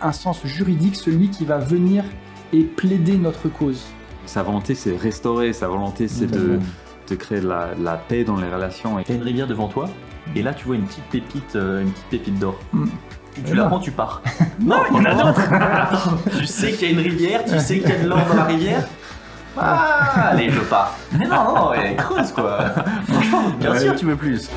un sens juridique, celui qui va venir et plaider notre cause. Sa volonté, c'est restaurer. Sa volonté, c'est de créer de la paix dans les relations. Tu as une rivière devant toi, et là, tu vois une petite pépite d'or. Tu la prends, tu pars. Non, il y en a d'autres. Attends, tu sais qu'il y a une rivière, tu sais qu'il y a de l'or dans la rivière. Ah, allez, je pars. Mais non, elle creuse quoi. Franchement, bien sûr, tu veux plus.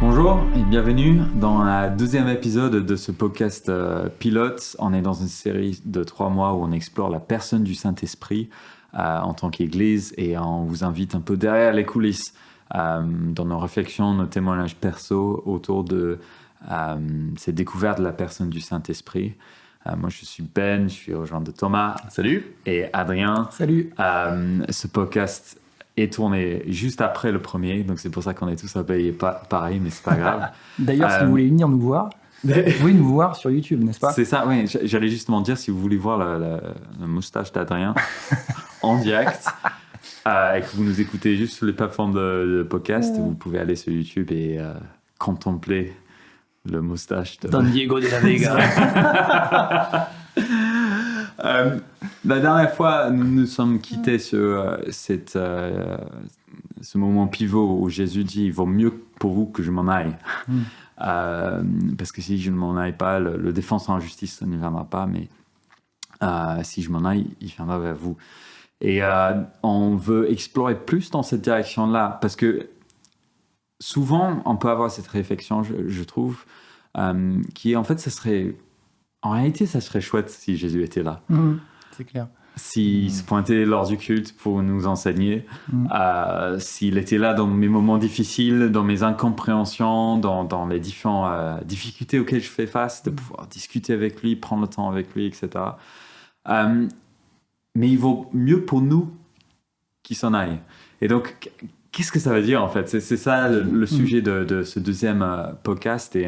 Bonjour et bienvenue dans le deuxième épisode de ce podcast pilote. On est dans une série de 3 mois où on explore la personne du Saint-Esprit en tant qu'Église et on vous invite un peu derrière les coulisses dans nos réflexions, nos témoignages perso autour de ces découvertes de la personne du Saint-Esprit. Moi, je suis Ben, je suis rejoint de Thomas. Salut. Et Adrien. Salut. Ce podcast est tourné juste après le premier, donc c'est pour ça qu'on est tous habillés pareil, mais c'est pas grave. D'ailleurs, si vous voulez venir nous voir, vous pouvez nous voir sur YouTube, n'est-ce pas ? C'est ça, oui. J'allais justement dire, si vous voulez voir la moustache d'Adrien en direct et que vous nous écoutez juste sur les plateformes de podcast, vous pouvez aller sur YouTube et contempler le moustache de Don Diego de la Vega. La dernière fois, nous nous sommes quittés sur ce moment pivot où Jésus dit « Il vaut mieux pour vous que je m'en aille ». Parce que si je ne m'en aille pas, le défenseur en justice ne viendra pas, mais si je m'en aille, il viendra vers vous. Et on veut explorer plus dans cette direction-là, parce que souvent, on peut avoir cette réflexion, je trouve, qui est en fait, en réalité, ça serait chouette si Jésus était là. C'est clair. S'il se pointait lors du culte pour nous enseigner, s'il était là dans mes moments difficiles, dans mes incompréhensions, dans les différentes difficultés auxquelles je fais face, de pouvoir discuter avec lui, prendre le temps avec lui, etc. Mais il vaut mieux pour nous qu'il s'en aille. Et donc, qu'est-ce que ça veut dire en fait ? C'est ça le sujet de ce deuxième podcast. Et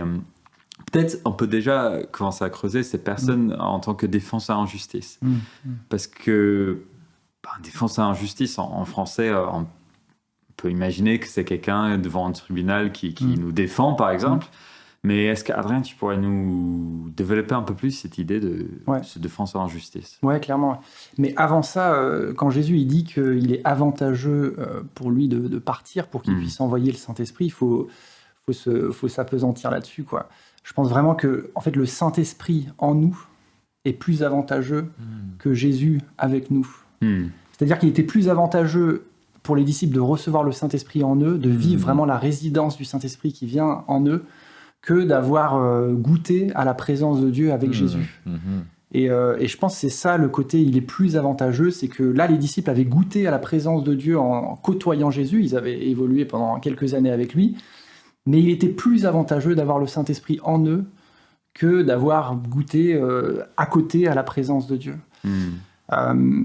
peut-être on peut déjà commencer à creuser ces personnes en tant que défenseurs en justice. Parce que défenseur en justice, en français, on peut imaginer que c'est quelqu'un devant un tribunal qui nous défend, par exemple. Mais est-ce qu'Adrien, tu pourrais nous développer un peu plus cette idée de ce défenseur en justice ? Ouais, clairement. Mais avant ça, quand Jésus il dit qu'il est avantageux pour lui de partir pour qu'il puisse envoyer le Saint-Esprit, il faut s'appesantir là-dessus, quoi. Je pense vraiment que en fait, le Saint-Esprit en nous est plus avantageux que Jésus avec nous. C'est-à-dire qu'il était plus avantageux pour les disciples de recevoir le Saint-Esprit en eux, de vivre vraiment la résidence du Saint-Esprit qui vient en eux, que d'avoir goûté à la présence de Dieu avec Jésus. Et je pense que c'est ça le côté, il est plus avantageux, c'est que là, les disciples avaient goûté à la présence de Dieu en côtoyant Jésus, ils avaient évolué pendant quelques années avec lui, mais il était plus avantageux d'avoir le Saint-Esprit en eux que d'avoir goûté à côté à la présence de Dieu.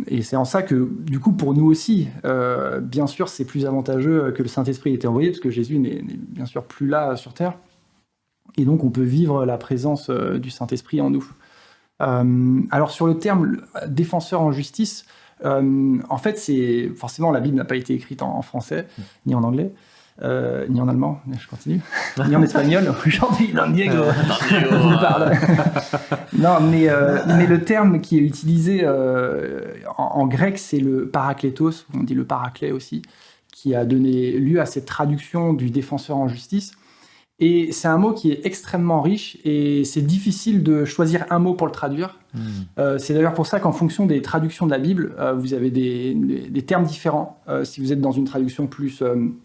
Et c'est en ça que, du coup, pour nous aussi, bien sûr, c'est plus avantageux que le Saint-Esprit ait été envoyé, parce que Jésus n'est bien sûr plus là sur Terre. Et donc, on peut vivre la présence du Saint-Esprit en nous. Alors, sur le terme « défenseur en justice », en fait, c'est forcément, la Bible n'a pas été écrite en français, ni en anglais, ni en allemand, je continue, ni en espagnol. Aujourd'hui, Don Diego vous parle. Non, mais le terme qui est utilisé en grec, c'est le parakletos, on dit le paraclet aussi, qui a donné lieu à cette traduction du défenseur en justice. Et c'est un mot qui est extrêmement riche et c'est difficile de choisir un mot pour le traduire. C'est d'ailleurs pour ça qu'en fonction des traductions de la Bible, vous avez des termes différents. Si vous êtes dans une traduction plus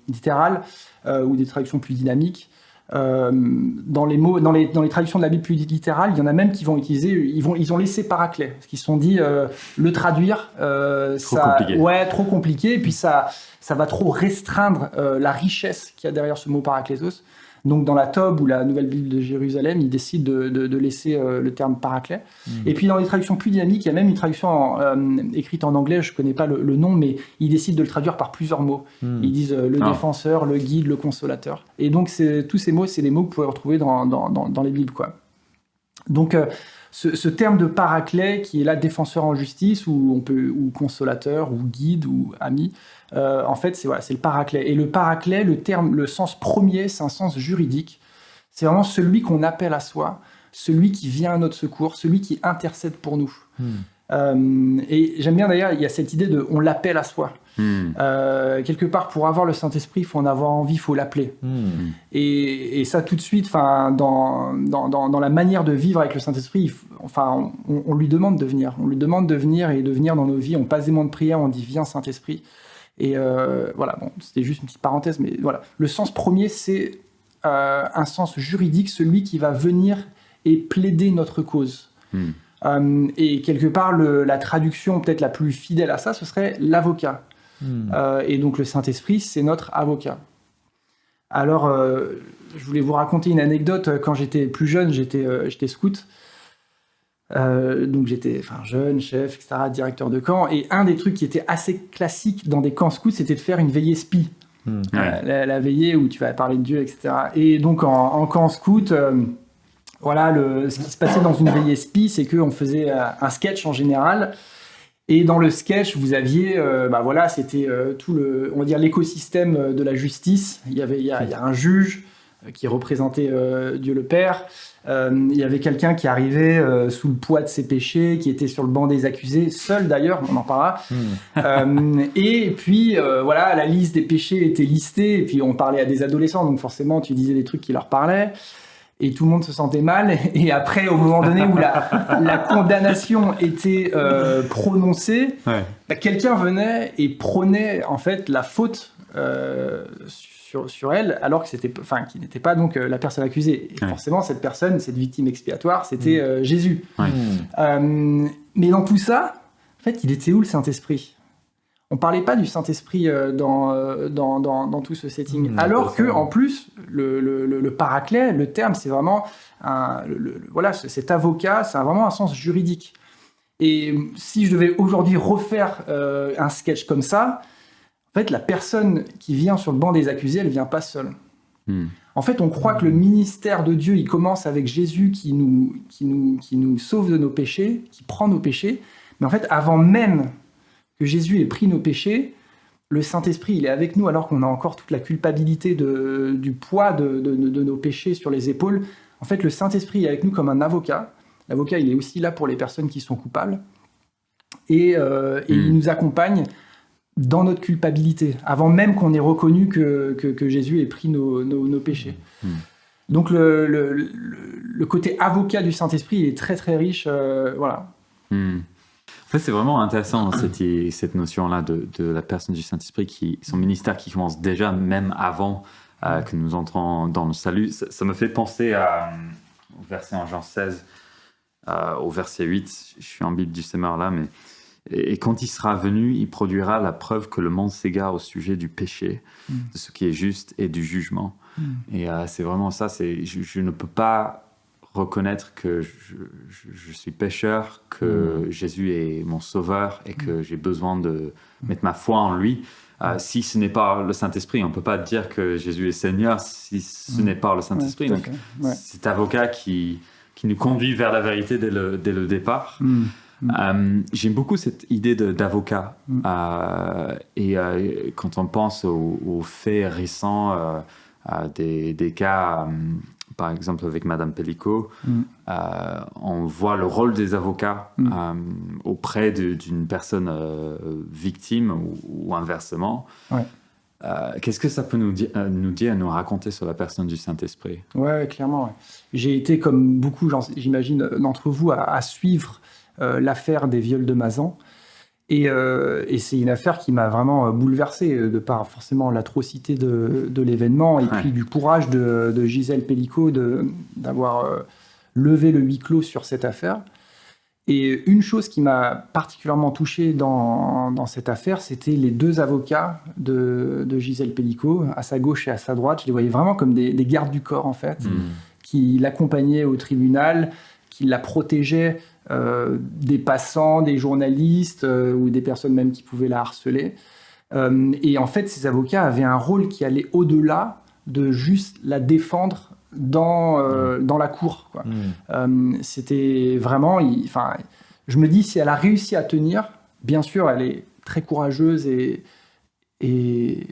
littérale ou des traductions plus dynamiques, dans les traductions de la Bible plus littérales, il y en a même qui vont utiliser, ils ont laissé paraclet, parce qu'ils se sont dit le traduire, compliqué. Ouais, trop compliqué, et puis ça va trop restreindre la richesse qu'il y a derrière ce mot parakletos. Donc, dans la Tob ou la Nouvelle Bible de Jérusalem, ils décident de laisser le terme paraclet. Et puis, dans les traductions plus dynamiques, il y a même une traduction écrite en anglais, je ne connais pas le nom, mais ils décident de le traduire par plusieurs mots. Ils disent le défenseur, le guide, le consolateur. Et donc, tous ces mots, c'est des mots que vous pouvez retrouver dans les Bibles, quoi. Donc, ce terme de paraclet, qui est là défenseur en justice, ou consolateur, ou guide, ou ami, en fait, c'est le paraclet. Et le paraclet, le sens premier, c'est un sens juridique. C'est vraiment celui qu'on appelle à soi, celui qui vient à notre secours, celui qui intercède pour nous. Et j'aime bien d'ailleurs, il y a cette idée de on l'appelle à soi. Quelque part, pour avoir le Saint-Esprit, il faut en avoir envie, il faut l'appeler. Et ça, tout de suite, dans la manière de vivre avec le Saint-Esprit, on lui demande de venir. On lui demande de venir et de venir dans nos vies. On passe des moments de prière, on dit « Viens, Saint-Esprit ». Et voilà, bon, c'était juste une petite parenthèse, mais voilà. Le sens premier, c'est un sens juridique, celui qui va venir et plaider notre cause. Et quelque part, la traduction peut-être la plus fidèle à ça, ce serait l'avocat. Et donc le Saint-Esprit, c'est notre avocat. Alors, je voulais vous raconter une anecdote. Quand j'étais plus jeune, j'étais scout. Donc j'étais jeune, chef, etc., directeur de camp. Et un des trucs qui était assez classique dans des camps scouts, c'était de faire une veillée spi. La veillée où tu vas parler de Dieu, etc. Et donc en camp scout... Voilà, ce qui se passait dans une veillée spi, c'est qu'on faisait un sketch en général. Et dans le sketch, vous aviez, c'était tout on va dire l'écosystème de la justice. Il y a un juge qui représentait Dieu le Père. Il y avait quelqu'un qui arrivait sous le poids de ses péchés, qui était sur le banc des accusés, seul d'ailleurs, on en parlera. Et puis, la liste des péchés était listée. Et puis, on parlait à des adolescents, donc forcément, tu disais des trucs qui leur parlaient. Et tout le monde se sentait mal. Et après, au moment donné où la condamnation était prononcée, quelqu'un venait et prônait en fait la faute sur elle, alors que qui n'était pas donc la personne accusée. Et forcément, cette personne, cette victime expiatoire, c'était Jésus. Mais dans tout ça, en fait, il était où le Saint-Esprit ? On parlait pas du Saint-Esprit dans tout ce setting. Alors que, en plus, le paraclet, le terme, c'est vraiment cet avocat, ça a vraiment un sens juridique. Et si je devais aujourd'hui refaire un sketch comme ça, en fait, la personne qui vient sur le banc des accusés, elle vient pas seule. En fait, on croit que le ministère de Dieu, il commence avec Jésus qui nous sauve de nos péchés, qui prend nos péchés. Mais en fait, avant même que Jésus ait pris nos péchés, le Saint-Esprit, il est avec nous alors qu'on a encore toute la culpabilité du poids de nos péchés sur les épaules. En fait, le Saint-Esprit est avec nous comme un avocat. L'avocat, il est aussi là pour les personnes qui sont coupables. Et il nous accompagne dans notre culpabilité, avant même qu'on ait reconnu que Jésus ait pris nos péchés. Donc, le côté avocat du Saint-Esprit, il est très, très riche. Voilà. En fait, c'est vraiment intéressant cette notion-là de la personne du Saint-Esprit, son ministère qui commence déjà même avant que nous entrons dans le salut. Ça me fait penser au verset en Jean 16, au verset 8. Je suis en Bible du Semeur là, mais et quand il sera venu, il produira la preuve que le monde s'égare au sujet du péché, de ce qui est juste et du jugement. Et c'est vraiment ça. Je ne peux pas reconnaître que je suis pécheur, que Jésus est mon sauveur et que j'ai besoin de mettre ma foi en lui. Si ce n'est pas le Saint-Esprit, on ne peut pas dire que Jésus est Seigneur si ce n'est pas le Saint-Esprit. Donc, cet avocat qui nous conduit vers la vérité dès le départ. J'aime beaucoup cette idée d'avocat. Et quand on pense aux faits récents, des cas... par exemple, avec Madame Pellico, on voit le rôle des avocats auprès d'une personne victime ou inversement. Qu'est-ce que ça peut nous dire, nous raconter sur la personne du Saint-Esprit ? Ouais, clairement. Ouais. J'ai été, comme beaucoup, j'imagine, d'entre vous, à suivre l'affaire des viols de Mazan. Et c'est une affaire qui m'a vraiment bouleversé, de par forcément l'atrocité de l'événement, et puis du courage de Gisèle Pellico d'avoir levé le huis clos sur cette affaire. Et une chose qui m'a particulièrement touché dans cette affaire, c'était les deux avocats de Gisèle Pellico, à sa gauche et à sa droite. Je les voyais vraiment comme des gardes du corps, en fait, qui l'accompagnaient au tribunal, qui la protégeaient des passants, des journalistes ou des personnes même qui pouvaient la harceler. Et en fait, ces avocats avaient un rôle qui allait au-delà de juste la défendre dans la cour, quoi. C'était vraiment... je me dis, si elle a réussi à tenir, bien sûr, elle est très courageuse et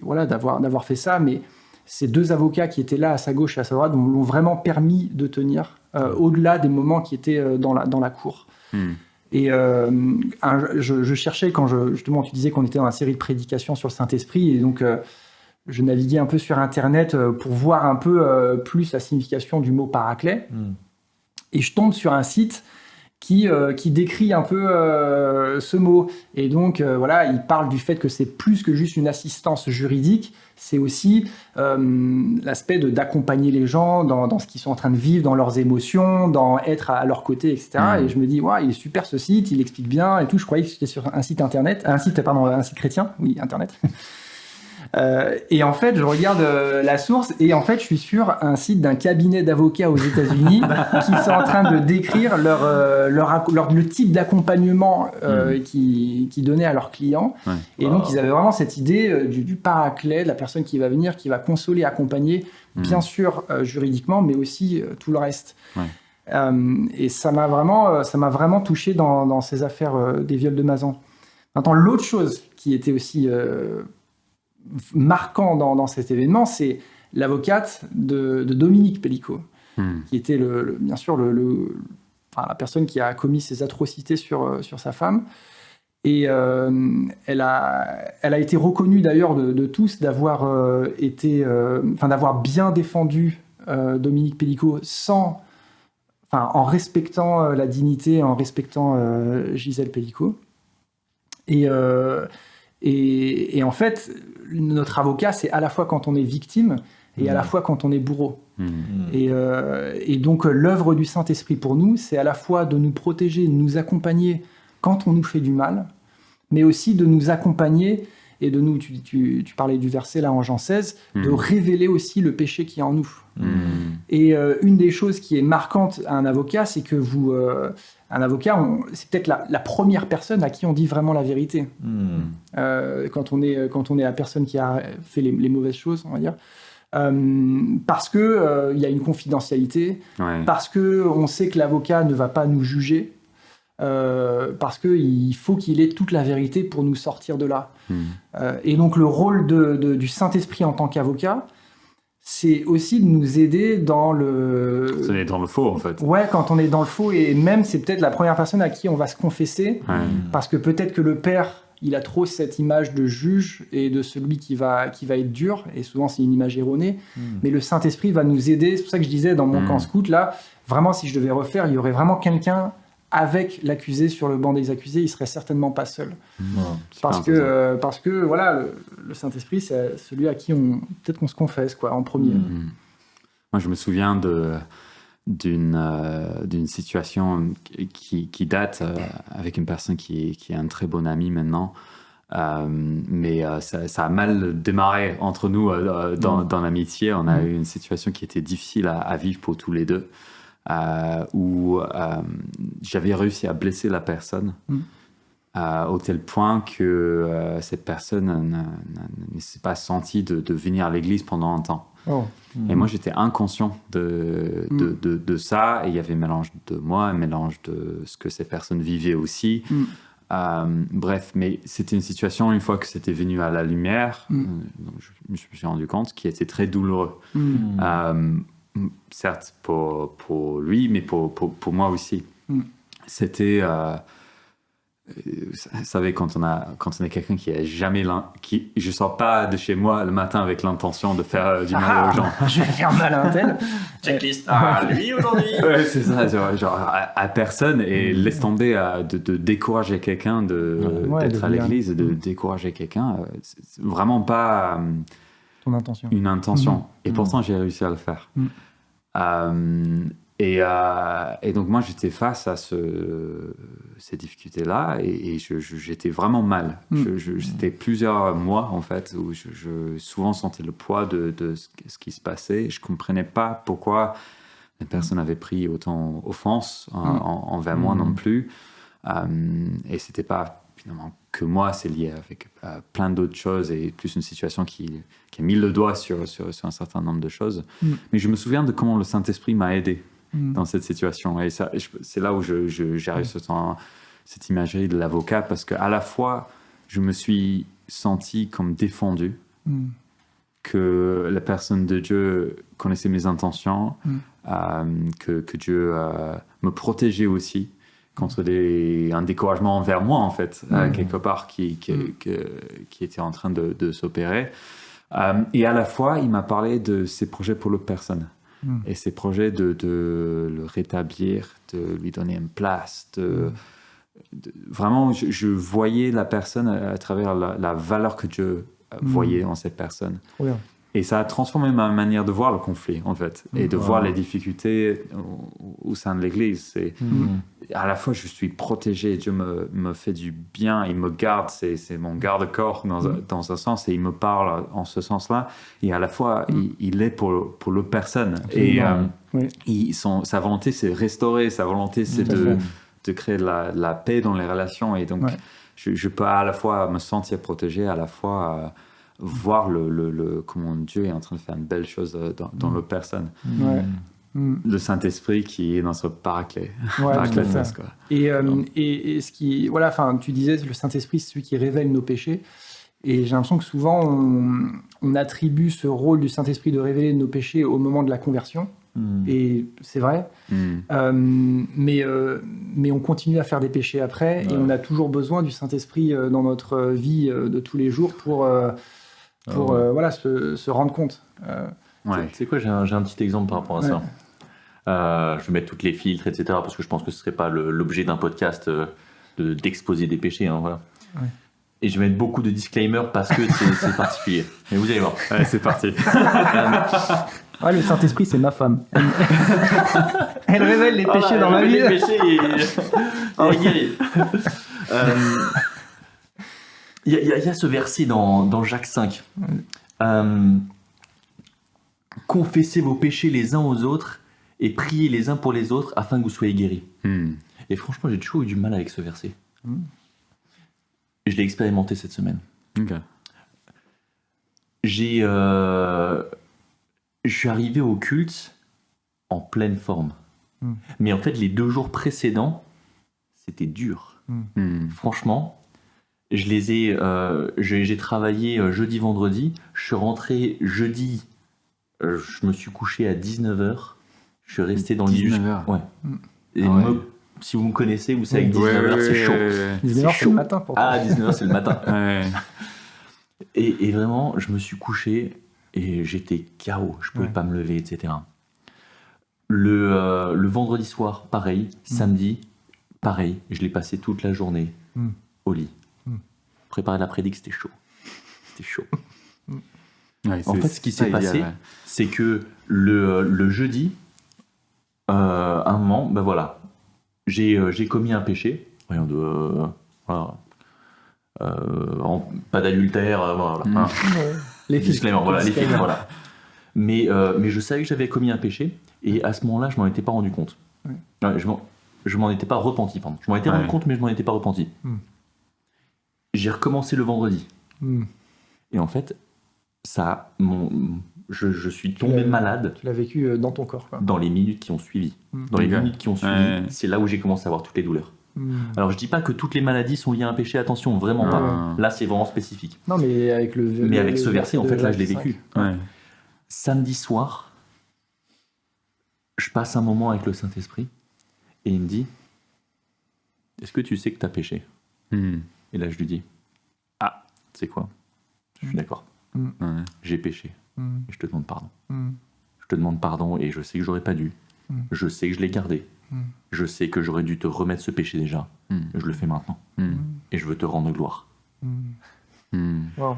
voilà, d'avoir fait ça, mais ces 2 avocats qui étaient là à sa gauche et à sa droite m'ont vraiment permis de tenir au-delà des moments qui étaient dans la cour. Et je cherchais, quand justement tu disais qu'on était dans la série de prédications sur le Saint-Esprit, et donc je naviguais un peu sur Internet pour voir un peu plus la signification du mot paraclet. Et je tombe sur un site qui décrit un peu ce mot. Et donc, voilà, il parle du fait que c'est plus que juste une assistance juridique, c'est aussi l'aspect d'accompagner les gens dans ce qu'ils sont en train de vivre, dans leurs émotions, dans être à leur côté, etc. Et je me dis, ouais, il est super ce site, il explique bien et tout. Je croyais que c'était sur un site chrétien, oui, Internet. Et en fait, je regarde la source et en fait, je suis sur un site d'un cabinet d'avocats aux États-Unis qui sont en train de décrire le type d'accompagnement qu'ils donnaient à leurs clients. Ouais. Et donc, ils avaient vraiment cette idée du paraclet, de la personne qui va venir, qui va consoler, accompagner, bien sûr juridiquement, mais aussi tout le reste. Ouais. Et ça m'a vraiment touché dans ces affaires des viols de Mazan. Maintenant, l'autre chose qui était aussi marquant dans cet événement, c'est l'avocate de Dominique Pellicot, qui était bien sûr la personne qui a commis ces atrocités sur sa femme. Et elle a été reconnue d'ailleurs de tous d'avoir d'avoir bien défendu Dominique Pellicot en respectant la dignité, en respectant Gisèle Pellicot. Et en fait, notre avocat, c'est à la fois quand on est victime et à la fois quand on est bourreau. Et donc, l'œuvre du Saint-Esprit pour nous, c'est à la fois de nous protéger, de nous accompagner quand on nous fait du mal, mais aussi de nous accompagner et de nous, tu parlais du verset là en Jean 16, de révéler aussi le péché qui est en nous. Et une des choses qui est marquante à un avocat, c'est que un avocat, c'est peut-être la première personne à qui on dit vraiment la vérité. Quand on est la personne qui a fait les mauvaises choses, on va dire. Parce qu'il y a une confidentialité, parce qu'on sait que l'avocat ne va pas nous juger, parce qu'il faut qu'il ait toute la vérité pour nous sortir de là. Et donc le rôle du Saint-Esprit en tant qu'avocat, c'est aussi de nous aider dans le... Quand on est dans le faux, en fait. Ouais, quand on est dans le faux, et même c'est peut-être la première personne à qui on va se confesser, parce que peut-être que le père, il a trop cette image de juge et de celui qui va être dur, et souvent c'est une image erronée, mais le Saint-Esprit va nous aider. C'est pour ça que je disais dans mon camp scout, là, vraiment si je devais refaire, il y aurait vraiment quelqu'un avec l'accusé sur le banc des accusés, il serait certainement pas seul. Parce que voilà, le Saint-Esprit, c'est celui à qui peut-être qu'on se confesse, quoi, en premier. Moi, je me souviens d'une situation qui date avec une personne qui est un très bon ami maintenant. Mais ça a mal démarré entre nous dans l'amitié. On a eu une situation qui était difficile à vivre pour tous les deux. Où j'avais réussi à blesser la personne au tel point que cette personne ne s'est pas sentie de venir à l'église pendant un temps. Et moi, j'étais inconscient de ça, et il y avait un mélange de moi, un mélange de ce que cette personne vivait aussi. Bref, mais c'était une situation, une fois que c'était venu à la lumière, donc je me suis rendu compte, qui était très douloureux. Certes pour lui, mais pour moi aussi. C'était, vous savez, quand on est quelqu'un qui est jamais je sors pas de chez moi le matin avec l'intention de faire du mal aux gens. Je vais faire mal à un tel. Checklist. Lui aujourd'hui. Ouais, c'est ça, genre à personne, et laisse tomber de décourager quelqu'un d'être à l'église, de décourager quelqu'un. C'est vraiment pas ton intention. Une intention. Et pourtant, j'ai réussi à le faire. Et donc, moi, j'étais face à ces difficultés-là, et j'étais vraiment mal. C'était plusieurs mois, en fait, où je souvent sentais le poids de ce qui se passait. Je ne comprenais pas pourquoi les personnes avaient pris autant offense envers moi non plus. Et ce n'était pas finalement que moi, c'est lié avec plein d'autres choses, et plus une situation qui a mis le doigt sur un certain nombre de choses. Mais je me souviens de comment le Saint-Esprit m'a aidé dans cette situation. Et c'est là où j'arrive sur cette imagerie de l'avocat, parce qu'à la fois, je me suis senti comme défendu, que la personne de Dieu connaissait mes intentions, que Dieu me protégeait aussi contre un découragement envers moi, en fait, quelque part, qui était en train de s'opérer. Et à la fois, il m'a parlé de ses projets pour l'autre personne. Et ses projets de le rétablir, de lui donner une place. Vraiment, je voyais la personne à travers la valeur que Dieu voyait en cette personne. Trop bien. Et ça a transformé ma manière de voir le conflit, en fait, et de voir les difficultés au sein de l'Église. À la fois, je suis protégé, Dieu me fait du bien, il me garde, c'est mon garde-corps dans un sens, et il me parle en ce sens-là, et à la fois, il est pour l'autre personne. Absolument. Et sa volonté, c'est restaurer, sa volonté, c'est de créer de la paix dans les relations, et donc je peux à la fois me sentir protégé, à la fois... voir comment Dieu est en train de faire une belle chose dans l'autre personne. Le Saint-Esprit qui est notre paraclet. Paracletos, quoi. Et ce qui... Voilà, enfin, tu disais, le Saint-Esprit, c'est celui qui révèle nos péchés. Et j'ai l'impression que souvent, on attribue ce rôle du Saint-Esprit de révéler nos péchés au moment de la conversion. Et c'est vrai. Mais on continue à faire des péchés après. Et on a toujours besoin du Saint-Esprit dans notre vie de tous les jours pour voilà, se rendre compte. Tu sais quoi, j'ai un petit exemple par rapport à ça. Je vais mettre toutes les filtres, etc. Parce que je pense que ce ne serait pas l'objet d'un podcast d'exposer des péchés. Hein, voilà. Et je vais mettre beaucoup de disclaimers parce que c'est particulier. Mais vous allez voir. Allez, c'est parti. Le Saint-Esprit, c'est ma femme. Elle révèle les péchés dans ma vie. Les péchés et guéri. Il y a ce verset dans Jacques 5. Confessez vos péchés les uns aux autres et priez les uns pour les autres afin que vous soyez guéris. Et franchement, j'ai toujours eu du mal avec ce verset. Je l'ai expérimenté cette semaine. Je suis arrivé au culte en pleine forme. Mais en fait, les 2 jours précédents, c'était dur. Franchement, j'ai travaillé jeudi, vendredi. Je suis rentré jeudi. Je me suis couché à 19h. Je suis resté dans le lit. 19h. Ouais. Et si vous me connaissez, vous savez que 19h, c'est chaud. 19h, c'est le matin pour toi. 19h, c'est le matin. Et vraiment, je me suis couché et j'étais KO. Je pouvais pas me lever, etc. Le vendredi soir, pareil. Samedi, pareil. Je l'ai passé toute la journée au lit. Préparer la prédique, c'était chaud. C'était chaud. En fait, ce qui s'est passé, c'est que le jeudi, à un moment, ben voilà, j'ai commis un péché, rien de... voilà, pas d'adultère, voilà. Les disclaimer, voilà, les films, voilà. Mais je savais que j'avais commis un péché, et à ce moment-là, je m'en étais pas rendu compte. Je m'en étais pas repenti, pardon. Je m'en étais rendu compte, mais je m'en étais pas repenti. J'ai recommencé le vendredi. Et en fait, je suis tombé malade. Tu l'as vécu dans ton corps, quoi. Dans les minutes qui ont suivi. Dans les minutes qui ont suivi, c'est là où j'ai commencé à avoir toutes les douleurs. Alors je dis pas que toutes les maladies sont liées à un péché, attention, vraiment pas. Là, c'est vraiment spécifique. Non, mais avec ce verset, en fait, là, je l'ai vécu. Samedi soir, je passe un moment avec le Saint-Esprit et il me dit, est-ce que tu sais que tu as péché? Et là, je lui dis, tu sais quoi? Je suis d'accord. J'ai péché. Et je te demande pardon. Je te demande pardon et je sais que j'aurais pas dû. Je sais que je l'ai gardé. Je sais que j'aurais dû te remettre ce péché déjà. Je le fais maintenant. Et je veux te rendre gloire. Wow.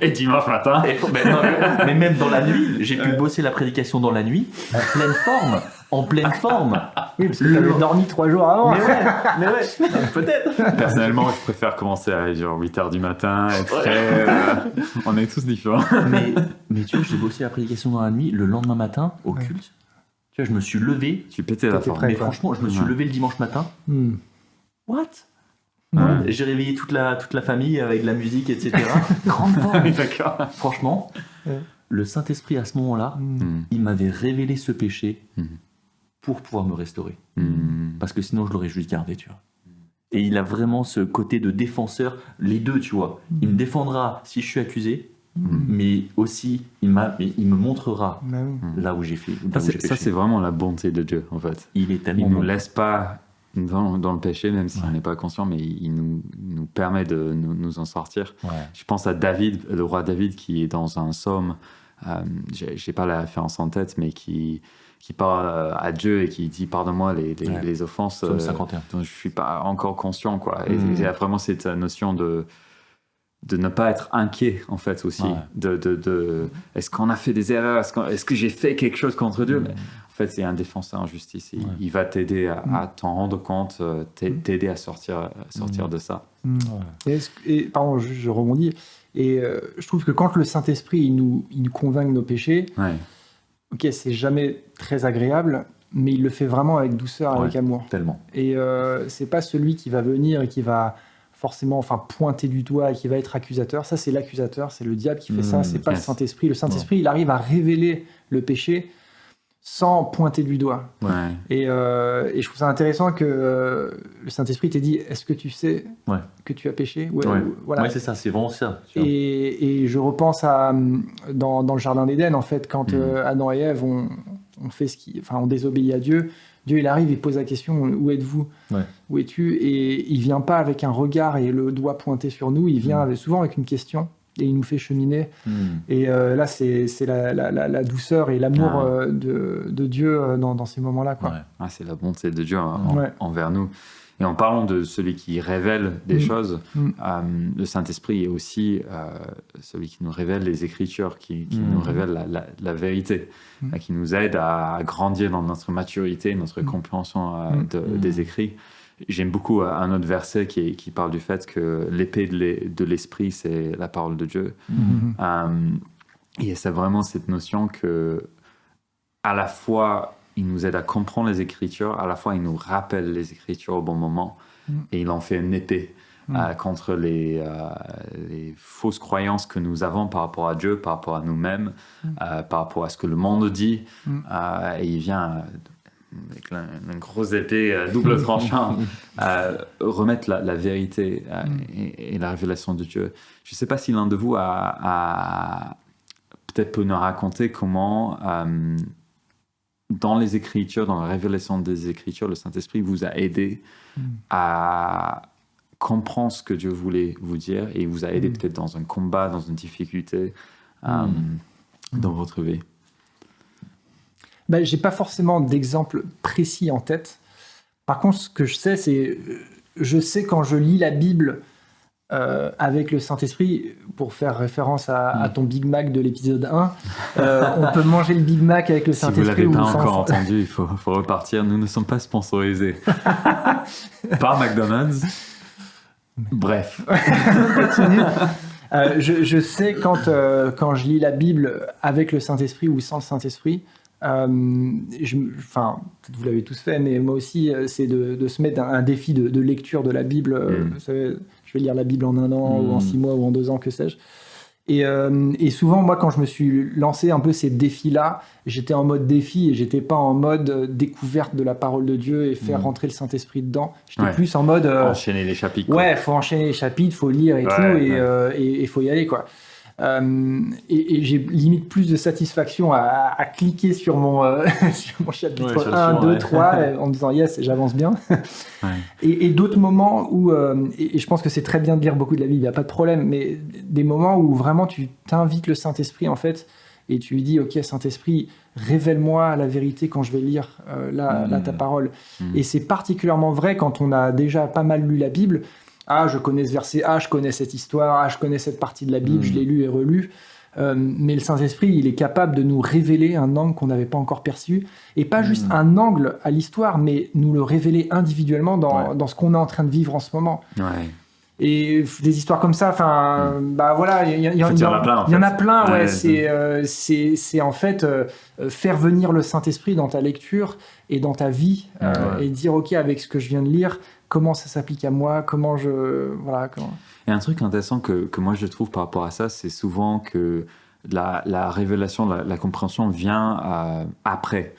Et dimanche matin. Mais même dans la nuit, j'ai pu bosser la prédication dans la nuit, en pleine forme. Oui, parce que tu avais dormi 3 jours avant. Mais ouais, peut-être. Personnellement, je préfère commencer à genre 8h du matin, être frais. On est tous différents. Mais tu vois, j'ai bossé la prédication dans la nuit, le lendemain matin, au culte. Tu vois, je me suis levé. Tu pétais la forme. Mais franchement, je me suis levé le dimanche matin. What? J'ai réveillé toute la famille avec de la musique, etc. Grande forme. D'accord. Franchement, le Saint-Esprit à ce moment-là, il m'avait révélé ce péché pour pouvoir me restaurer. Parce que sinon, je l'aurais juste gardé, tu vois. Et il a vraiment ce côté de défenseur, les deux, tu vois. Il me défendra si je suis accusé, mais aussi il me montrera Bah oui. là où j'ai fait. Ça, c'est vraiment la bonté de Dieu, en fait. Il est tellement Il nous bon. laisse pas dans le péché, même si Ouais. on n'est pas conscient, mais il nous permet de nous en sortir. Ouais. Je pense à David, le roi David, qui est dans un psaume, j'ai pas la référence en tête, mais qui parle à Dieu et qui dit pardonne-moi les offenses Psaume 51. dont je suis pas encore conscient, quoi. Et il y a vraiment cette notion de ne pas être inquiet, en fait, aussi. Ouais. De est-ce qu'on a fait des erreurs, est-ce que j'ai fait quelque chose contre Dieu? Mais, en fait, c'est un défenseur en justice. Il va t'aider à t'en rendre compte, t'aider à sortir de ça. Pardon, je rebondis. Et je trouve que quand le Saint-Esprit il nous convainc de nos péchés, Ouais, ok, c'est jamais très agréable, mais il le fait vraiment avec douceur, avec amour. Tellement. Et c'est pas celui qui va venir et qui va forcément pointer du doigt et qui va être accusateur. Ça, c'est l'accusateur, c'est le diable qui fait ça, c'est pas le Saint-Esprit. Le Saint-Esprit, il arrive à révéler le péché sans pointer du doigt. ouais. Et je trouve ça intéressant que le Saint-Esprit t'ait dit, est-ce que tu sais que tu as péché? Voilà. Ouais, c'est ça, c'est vraiment ça. Et je repense à dans le Jardin d'Éden, en fait, quand Adam et Ève ont fait on désobéit à Dieu. Dieu, il arrive, il pose la question, où êtes-vous? Où es-tu? Et il vient pas avec un regard et le doigt pointé sur nous, il vient souvent avec une question et il nous fait cheminer. Et là, c'est la douceur et l'amour de Dieu dans ces moments-là, quoi. Ouais. Ah, c'est la bonté de Dieu envers nous. Et en parlant de celui qui révèle des choses, le Saint-Esprit est aussi celui qui nous révèle les Écritures, qui nous révèle la vérité, qui nous aide à grandir dans notre maturité, notre compréhension des Écrits. J'aime beaucoup un autre verset qui parle du fait que l'épée de l'Esprit, c'est la parole de Dieu. Et c'est vraiment cette notion que, à la fois, il nous aide à comprendre les Écritures, à la fois il nous rappelle les Écritures au bon moment, et il en fait une épée contre les fausses croyances que nous avons par rapport à Dieu, par rapport à nous-mêmes, par rapport à ce que le monde dit. Et il vient avec une grosse épée double tranchant remettre la vérité et la révélation de Dieu. Je ne sais pas si l'un de vous peut-être peut nous raconter comment... dans les Écritures, dans la révélation des Écritures, le Saint-Esprit vous a aidé à comprendre ce que Dieu voulait vous dire et vous a aidé peut-être dans un combat, dans une difficulté dans votre vie. J'ai pas forcément d'exemple précis en tête. Par contre, ce que je sais, c'est... Je sais quand je lis la Bible avec le Saint-Esprit, pour faire référence à ton Big Mac de l'épisode 1, on peut manger le Big Mac avec le Saint-Esprit. Si vous ne l'avez pas sans... encore entendu, il faut repartir. Nous ne sommes pas sponsorisés par McDonald's. Bref. Je sais quand je lis la Bible avec le Saint-Esprit ou sans le Saint-Esprit, peut-être vous l'avez tous fait, mais moi aussi, c'est de se mettre un défi de lecture de la Bible. Vous savez, je vais lire la Bible en 1 an, ou en 6 mois, ou en 2 ans, que sais-je. Et souvent, moi, quand je me suis lancé un peu ces défis-là, j'étais en mode défi et j'étais pas en mode découverte de la parole de Dieu et faire rentrer le Saint-Esprit dedans. J'étais plus en mode... enchaîner les chapitres. Ouais, faut enchaîner les chapitres, faut lire et tout, et faut y aller, quoi. Et j'ai limite plus de satisfaction à cliquer sur mon chapitre 1, 2, 3 en me disant yes, j'avance bien. Et d'autres moments où, et je pense que c'est très bien de lire beaucoup de la Bible, il n'y a pas de problème, mais des moments où vraiment tu t'invites le Saint-Esprit en fait, et tu lui dis ok Saint-Esprit, révèle-moi la vérité quand je vais lire là, ta parole. Et c'est particulièrement vrai quand on a déjà pas mal lu la Bible. Ah, je connais ce verset, ah, je connais cette histoire, ah, je connais cette partie de la Bible, je l'ai lu et relu. Mais le Saint-Esprit, il est capable de nous révéler un angle qu'on n'avait pas encore perçu. Et pas juste un angle à l'histoire, mais nous le révéler individuellement dans ce qu'on est en train de vivre en ce moment. Et des histoires comme ça, voilà, il y en a plein. C'est en fait faire venir le Saint-Esprit dans ta lecture et dans ta vie et dire, ok, avec ce que je viens de lire, comment ça s'applique à moi, comment je... Voilà, comment... Et un truc intéressant que moi je trouve par rapport à ça, c'est souvent que la révélation, la compréhension vient après.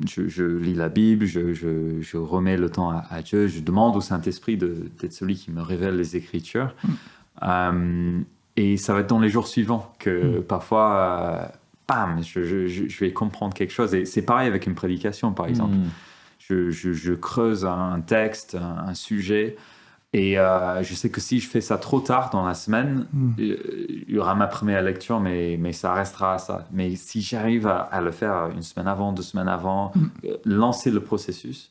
Je lis la Bible, je remets le temps à Dieu, je demande au Saint-Esprit d'être celui qui me révèle les Écritures. Et ça va être dans les jours suivants que parfois, bam, je vais comprendre quelque chose. Et c'est pareil avec une prédication, par exemple. Je creuse un texte, un sujet, et je sais que si je fais ça trop tard dans la semaine, il y aura ma première lecture, mais ça restera à ça. Mais si j'arrive à le faire une semaine avant, 2 semaines avant, lancer le processus,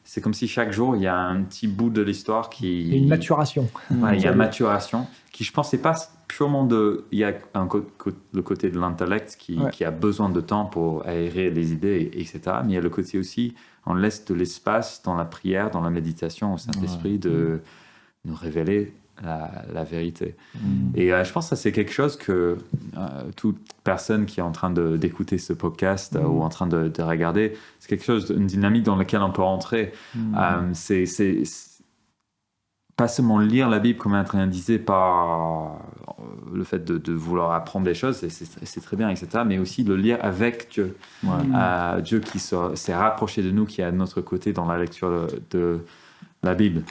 c'est comme si chaque jour, il y a un petit bout de l'histoire qui... Il y a une maturation. Ouais, il y a une maturation qui, je pense, c'est pas purement de... Il y a le côté de l'intellect qui a besoin de temps pour aérer les idées, etc. Mais il y a le côté aussi, on laisse de l'espace dans la prière, dans la méditation au Saint-Esprit de nous révéler la vérité. Et je pense que ça, c'est quelque chose que toute personne qui est en train d'écouter ce podcast ou en train de regarder, c'est quelque chose, une dynamique dans laquelle on peut rentrer. C'est pas seulement lire la Bible, comme Adrien disait, par le fait de vouloir apprendre des choses, c'est très bien, etc., mais aussi de le lire avec Dieu. Dieu qui s'est rapproché de nous, qui est à notre côté dans la lecture de la Bible.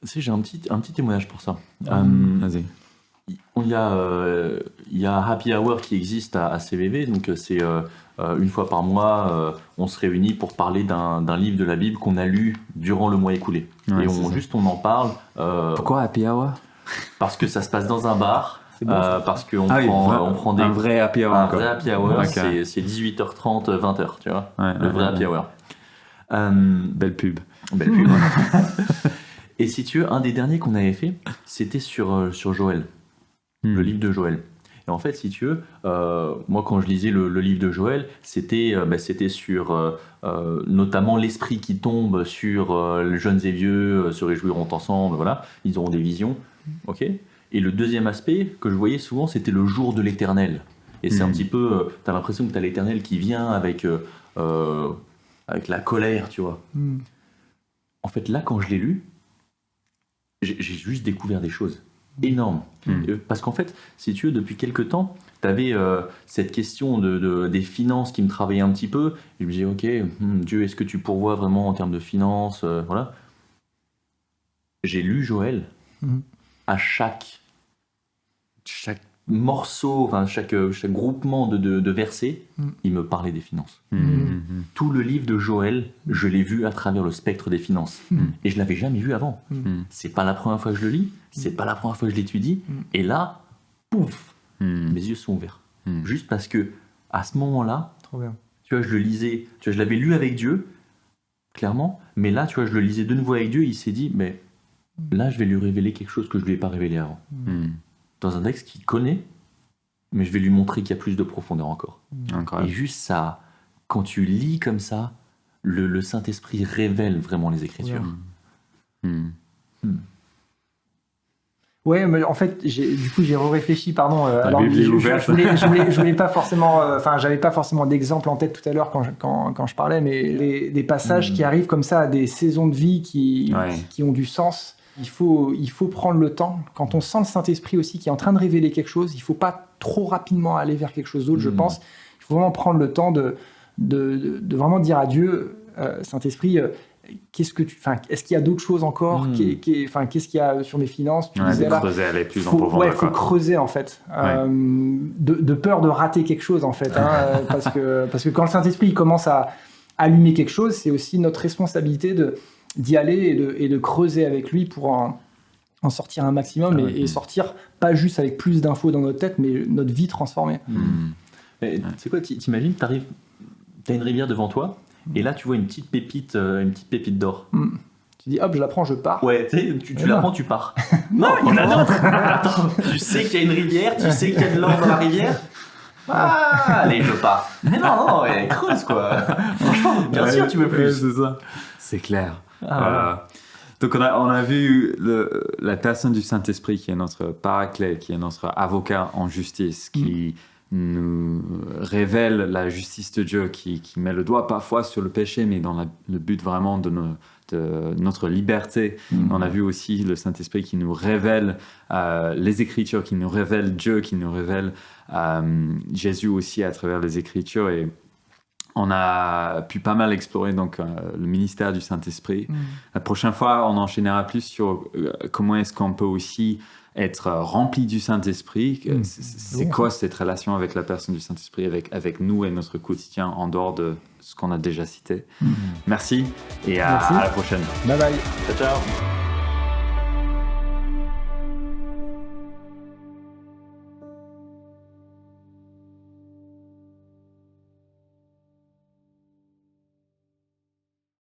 Tu sais, j'ai un petit témoignage pour ça. Vas-y. Il y a Happy Hour qui existe à CVV, donc c'est une fois par mois, on se réunit pour parler d'un livre de la Bible qu'on a lu durant le mois écoulé. Et on en parle. Pourquoi Happy Hour ? Parce que ça se passe dans un bar. C'est bon, parce qu'on prend un vrai Happy Hour. Un vrai Happy Hour, Okay. c'est 18h30, 20h, tu vois. Le vrai Happy Hour. Belle pub. Belle pub. Et si tu veux, un des derniers qu'on avait fait, c'était sur Joël, le livre de Joël. Et en fait, si tu veux, moi quand je lisais le livre de Joël, c'était sur notamment l'esprit qui tombe sur les jeunes et vieux, se réjouiront ensemble, voilà, ils auront des visions, ok. Et le deuxième aspect que je voyais souvent, c'était le jour de l'Éternel. Et c'est un petit peu, t'as l'impression que t'as l'Éternel qui vient avec la colère, tu vois. En fait, là, quand je l'ai lu, j'ai juste découvert des choses énormes. Parce qu'en fait, si tu veux, depuis quelques temps, tu avais cette question des finances qui me travaillait un petit peu. Je me disais, ok, Dieu, est-ce que tu pourvois vraiment en termes de finances, voilà. J'ai lu Joël à chaque morceau, enfin chaque groupement de versets, il me parlait des finances. Tout le livre de Joël, je l'ai vu à travers le spectre des finances. Et je l'avais jamais vu avant. C'est pas la première fois que je le lis, c'est pas la première fois que je l'étudie. Et là, pouf, mes yeux sont ouverts. Juste parce que à ce moment-là, Trop bien. tu vois, je le lisais, tu vois, je l'avais lu avec Dieu, clairement, mais là, tu vois, je le lisais de nouveau avec Dieu, il s'est dit, mais là, je vais lui révéler quelque chose que je lui ai pas révélé avant. Dans un texte qu'il connaît, mais je vais lui montrer qu'il y a plus de profondeur encore. Incroyable. Et juste ça, quand tu lis comme ça, le Saint-Esprit révèle vraiment les Écritures. Ouais, mais en fait, j'ai réfléchi, pardon. Alors, Bible est ouverte. je voulais pas forcément, j'avais pas forcément d'exemple en tête tout à l'heure quand je parlais, mais des passages qui arrivent comme ça à des saisons de vie qui ont du sens. Il faut prendre le temps. Quand on sent le Saint-Esprit aussi qui est en train de révéler quelque chose, il faut pas trop rapidement aller vers quelque chose d'autre, je pense. Il faut vraiment prendre le temps de vraiment dire à Dieu, Saint-Esprit, est-ce qu'il y a d'autres choses encore qu'est-ce qu'il y a sur mes finances? Tu disais là, creuser, aller plus en profondeur. Ouais, il faut creuser en fait. De peur de rater quelque chose en fait. Parce que quand le Saint-Esprit il commence à allumer quelque chose, c'est aussi notre responsabilité d'y aller et de creuser avec lui pour en sortir un maximum et sortir pas juste avec plus d'infos dans notre tête, mais notre vie transformée. Tu sais quoi, t'imagines, t'as une rivière devant toi, et là tu vois une petite pépite d'or. Tu dis hop, je la prends, je pars. Ouais, tu la prends, tu pars. Non, il y en a d'autres. Attends, tu sais qu'il y a une rivière, tu sais qu'il y a de l'or dans la rivière. Allez, je pars. Mais non, creuse quoi. Franchement, bien sûr, tu veux plus. C'est ça. C'est clair. Donc on a vu la personne du Saint-Esprit qui est notre paraclet, qui est notre avocat en justice, qui nous révèle la justice de Dieu, qui met le doigt parfois sur le péché, mais dans le but vraiment de notre liberté. On a vu aussi le Saint-Esprit qui nous révèle les Écritures, qui nous révèle Dieu, qui nous révèle Jésus aussi à travers les Écritures. Et On a pu pas mal explorer donc, le ministère du Saint-Esprit. La prochaine fois, on enchaînera plus sur comment est-ce qu'on peut aussi être rempli du Saint-Esprit. C'est quoi cette relation avec la personne du Saint-Esprit, avec nous et notre quotidien en dehors de ce qu'on a déjà cité. Merci et à la prochaine. Bye bye. Ciao, ciao.